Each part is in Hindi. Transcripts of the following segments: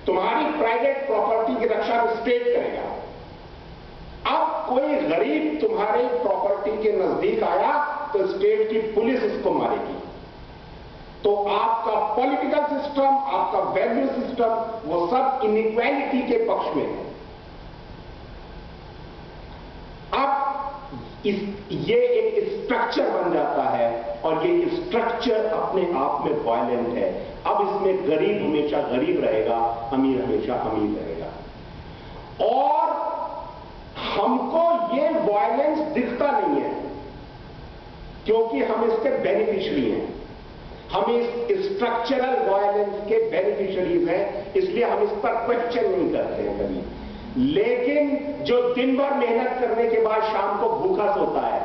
तुम्हारी प्राइवेट प्रॉपर्टी की रक्षा स्टेट करेगा। अब कोई गरीब तुम्हारे प्रॉपर्टी के नजदीक आया तो स्टेट की पुलिस उसको मारेगी। तो आपका पॉलिटिकल सिस्टम, आपका वैल्यू सिस्टम, वो सब इनइक्वालिटी के पक्ष में है। अब ये एक स्ट्रक्चर बन जाता है और ये स्ट्रक्चर अपने आप में वायलेंट है। अब इसमें गरीब हमेशा गरीब रहेगा, अमीर हमेशा अमीर रहेगा। और हमको ये वायलेंस दिखता नहीं है क्योंकि हम इसके बेनिफिशियरी हैं। हम इस स्ट्रक्चरल वायलेंस के बेनिफिशियरीज हैं, इसलिए हम इस पर क्वेश्चन नहीं करते हैं कभी। लेकिन जो दिन भर मेहनत करने के बाद शाम को भूखा सोता है,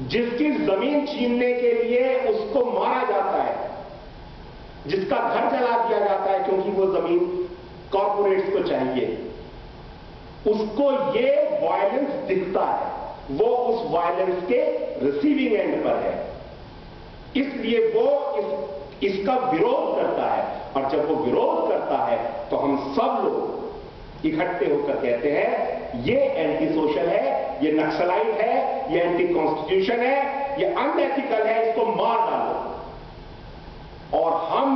जिसकी जमीन छीनने के लिए उसको मारा जाता है, जिसका घर जला दिया जाता है क्योंकि वो जमीन कॉर्पोरेट्स को चाहिए, उसको ये वायलेंस दिखता है। वो उस वायलेंस के रिसीविंग एंड पर है, इसलिए वो इसका विरोध करता है। और जब वो विरोध करता है तो हम सब लोग इकट्ठे होकर कहते हैं ये एंटी सोशल है, ये नक्सलाइट है, ये एंटी कॉन्स्टिट्यूशन है, ये अनएथिकल है, इसको मार डालो। और हम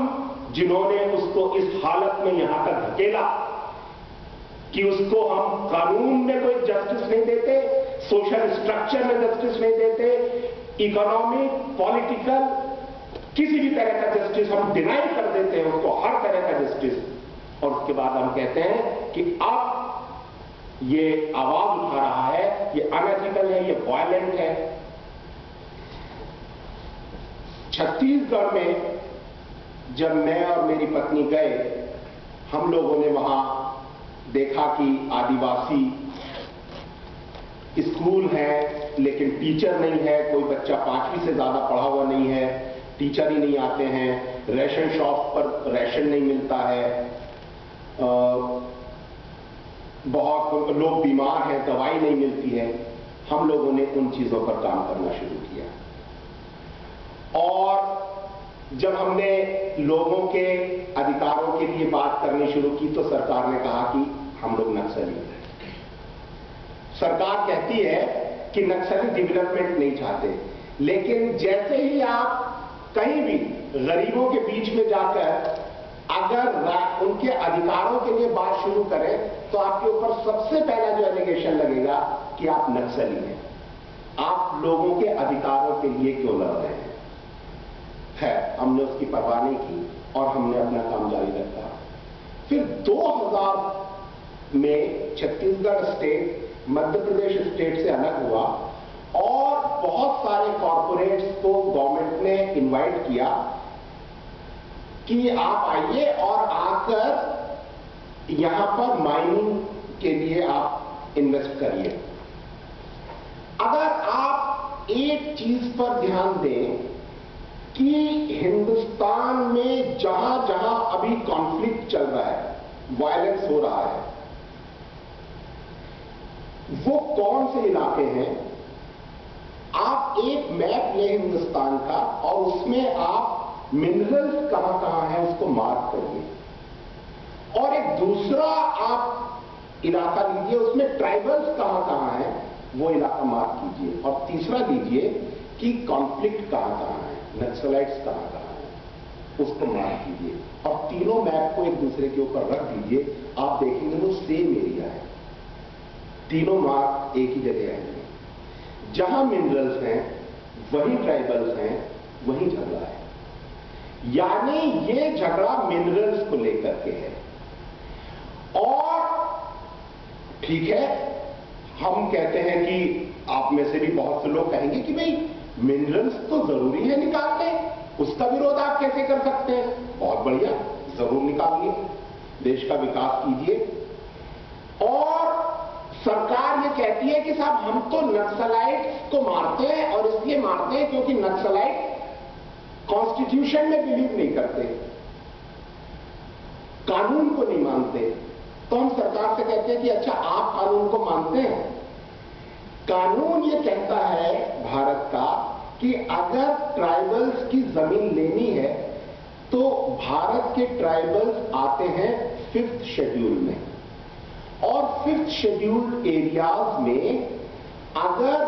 जिन्होंने उसको इस हालत में यहां तक धकेला कि उसको हम कानून में कोई जस्टिस नहीं देते, सोशल स्ट्रक्चर में जस्टिस नहीं देते, इकोनॉमिक, पॉलिटिकल, किसी भी तरह का जस्टिस हम डिनाई कर देते हैं उसको, हर तरह का जस्टिस। और उसके बाद हम कहते हैं कि अब ये आवाज उठा रहा है, ये अनएथिकल है, ये वायलेंट है। छत्तीसगढ़ में जब मैं और मेरी पत्नी गए, हम लोगों ने वहां देखा कि आदिवासी स्कूल है लेकिन टीचर नहीं है, कोई बच्चा 5वीं से ज्यादा पढ़ा हुआ नहीं है, टीचर ही नहीं आते हैं, रेशन शॉप पर रेशन नहीं मिलता है, बहुत लोग बीमार हैं, दवाई नहीं मिलती है। हम लोगों ने उन चीजों पर काम करना शुरू किया। और जब हमने लोगों के अधिकारों के लिए बात करनी शुरू की तो सरकार ने कहा कि हम लोग नक्सली हैं। सरकार कहती है कि नक्सली डेवलपमेंट नहीं चाहते, लेकिन जैसे ही आप कहीं भी गरीबों के बीच में जाकर अगर उनके अधिकारों के लिए बात शुरू करें तो आपके ऊपर सबसे पहला जो एलिगेशन लगेगा कि आप नक्सली हैं, आप लोगों के अधिकारों के लिए क्यों लड़ रहे हैं। खैर, हमने उसकी परवाह नहीं की और हमने अपना काम जारी रखा। फिर 2000 में छत्तीसगढ़ स्टेट मध्य प्रदेश स्टेट से अलग हुआ और बहुत सारे कॉर्पोरेट्स को गवर्नमेंट ने इनवाइट किया कि आप आइए और आकर यहां पर माइनिंग के लिए आप इन्वेस्ट करिए। अगर आप एक चीज पर ध्यान दें कि हिंदुस्तान में जहां जहां अभी कॉन्फ्लिक्ट चल रहा है, वायलेंस हो रहा है, वो कौन से इलाके हैं, आप एक मैप लें हिंदुस्तान का और उसमें आप मिनरल्स कहां कहां हैं उसको मार्क करिए। और एक दूसरा आप इलाका लीजिए, उसमें ट्राइबल्स कहां कहां हैं वो इलाका मार्क कीजिए। और तीसरा लीजिए कि कॉन्फ्लिक्ट कहां कहां है, नक्सलाइट्स कहां कहां है, उसको मार्क कीजिए। और तीनों मैप को एक दूसरे के ऊपर रख दीजिए, आप देखेंगे वो सेम एरिया है, तीनों मार्क एक ही जगह आएंगे। जहां मिनरल्स हैं वहीं ट्राइबल्स हैं, वहीं झगड़ा है। यानी ये झगड़ा मिनरल्स को लेकर के है। और ठीक है, हम कहते हैं कि आप में से भी बहुत से लोग कहेंगे कि भाई मिनरल्स तो जरूरी है निकालने, उसका विरोध आप कैसे कर सकते हैं। बहुत बढ़िया, जरूर निकालिए, देश का विकास कीजिए। और सरकार ये कहती है कि साहब हम तो नक्सलाइट्स को मारते हैं और इसलिए मारते हैं क्योंकि नक्सलाइट कॉन्स्टिट्यूशन में बिलीव नहीं करते, कानून को नहीं मानते। तो हम सरकार से कहते हैं कि अच्छा आप कानून को मानते हैं। कानून ये कहता है भारत का कि अगर ट्राइबल्स की जमीन लेनी है तो भारत के ट्राइबल्स आते हैं 5th शेड्यूल में, और 5th शेड्यूल्ड एरियाज में अगर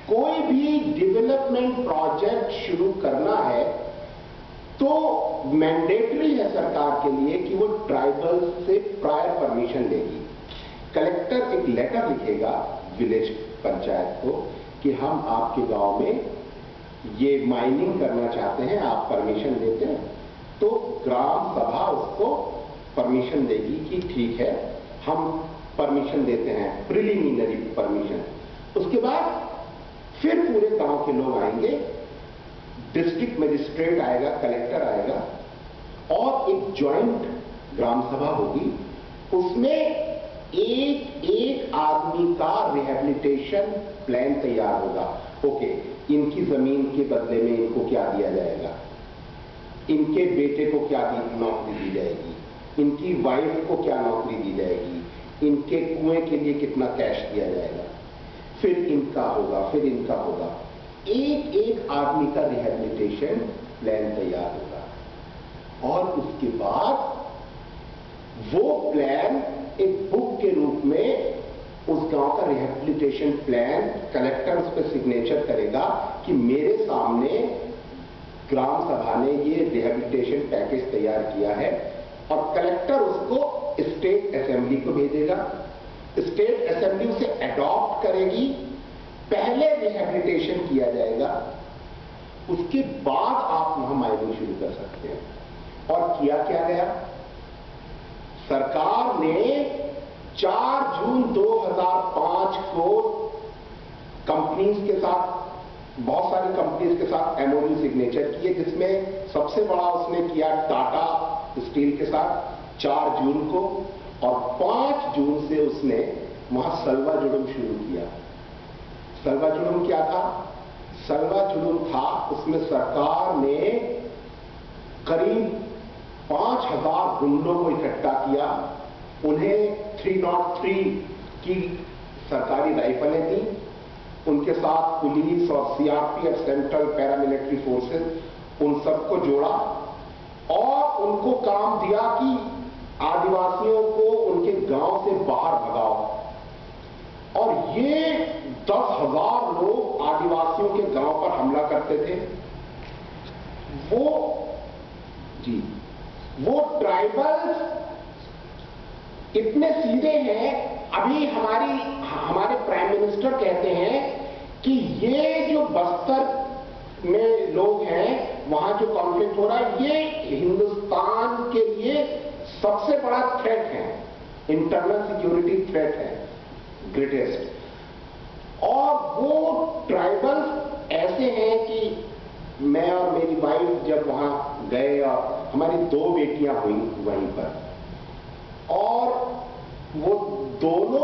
कोई भी डेवलपमेंट प्रोजेक्ट शुरू करना है तो मैंडेटरी है सरकार के लिए कि वो ट्राइबल्स से प्रायर परमिशन लेगी। कलेक्टर एक लेटर लिखेगा विलेज पंचायत को कि हम आपके गांव में ये माइनिंग करना चाहते हैं, आप परमिशन देते हैं, तो ग्राम सभा उसको परमिशन देगी कि ठीक है हम परमिशन देते हैं, प्रिलिमिनरी परमिशन। उसके बाद फिर पूरे गांव के लोग आएंगे, डिस्ट्रिक्ट मजिस्ट्रेट आएगा, कलेक्टर आएगा, और एक जॉइंट ग्राम सभा होगी। उसमें एक एक आदमी का रिहेबिलिटेशन प्लान तैयार होगा। ओके, इनकी जमीन के बदले में इनको क्या दिया जाएगा, इनके बेटे को क्या नौकरी दी जाएगी, इनकी वाइफ को क्या नौकरी दी जाएगी, इनके कुएं के लिए कितना कैश दिया जाएगा, फिर इनका होगा, फिर इनका होगा। एक एक आदमी का रिहेबिलिटेशन प्लान तैयार होगा, और उसके बाद वो प्लान एक बुक के रूप में उस गांव का रिहेबिलिटेशन प्लान, कलेक्टर उस पर सिग्नेचर करेगा कि मेरे सामने ग्राम सभा ने ये रिहेबिलिटेशन पैकेज तैयार किया है, और कलेक्टर उसको स्टेट असेंबली को भेजेगा। स्टेट असेंबली उसे अडॉप्ट करेगी, पहले रिहेबिलिटेशन किया जाएगा, उसके बाद आप वहां माइनिंग शुरू कर सकते हैं। और किया क्या गया, सरकार ने 4 जून 2005 को कंपनीज के साथ, बहुत सारी कंपनीज के साथ एमओयू सिग्नेचर किए, जिसमें सबसे बड़ा उसने किया टाटा स्टील के साथ 4 जून को, और 5 जून से उसने वहां सलवा जुड़ुम शुरू किया। सलवा जुड़ुम क्या था? सलवा जुड़ुम था, उसमें सरकार ने करीब 5000 गुंडों को इकट्ठा किया, उन्हें 303 की सरकारी राइफलें दी, उनके साथ पुलिस और सीआरपीएफ, सेंट्रल पैरामिलिट्री फोर्सेस, उन सबको जोड़ा और उनको काम दिया कि आदिवासियों को उनके गांव से बाहर भगाओ। और ये 10,000 लोग आदिवासियों के गांव पर हमला करते थे। वो ट्राइबल्स इतने सीधे हैं, अभी हमारे प्राइम मिनिस्टर कहते हैं कि ये जो बस्तर में लोग हैं, वहां जो कॉन्फ्लिक्ट हो रहा है, ये हिंदुस्तान के लिए सबसे बड़ा थ्रेट है, इंटरनल सिक्योरिटी थ्रेट है, ग्रेटेस्ट। और वो ट्राइबल्स ऐसे हैं कि मैं और मेरी वाइफ जब वहां गए, और हमारी 2 बेटियां हुई वहीं पर, और वो दोनों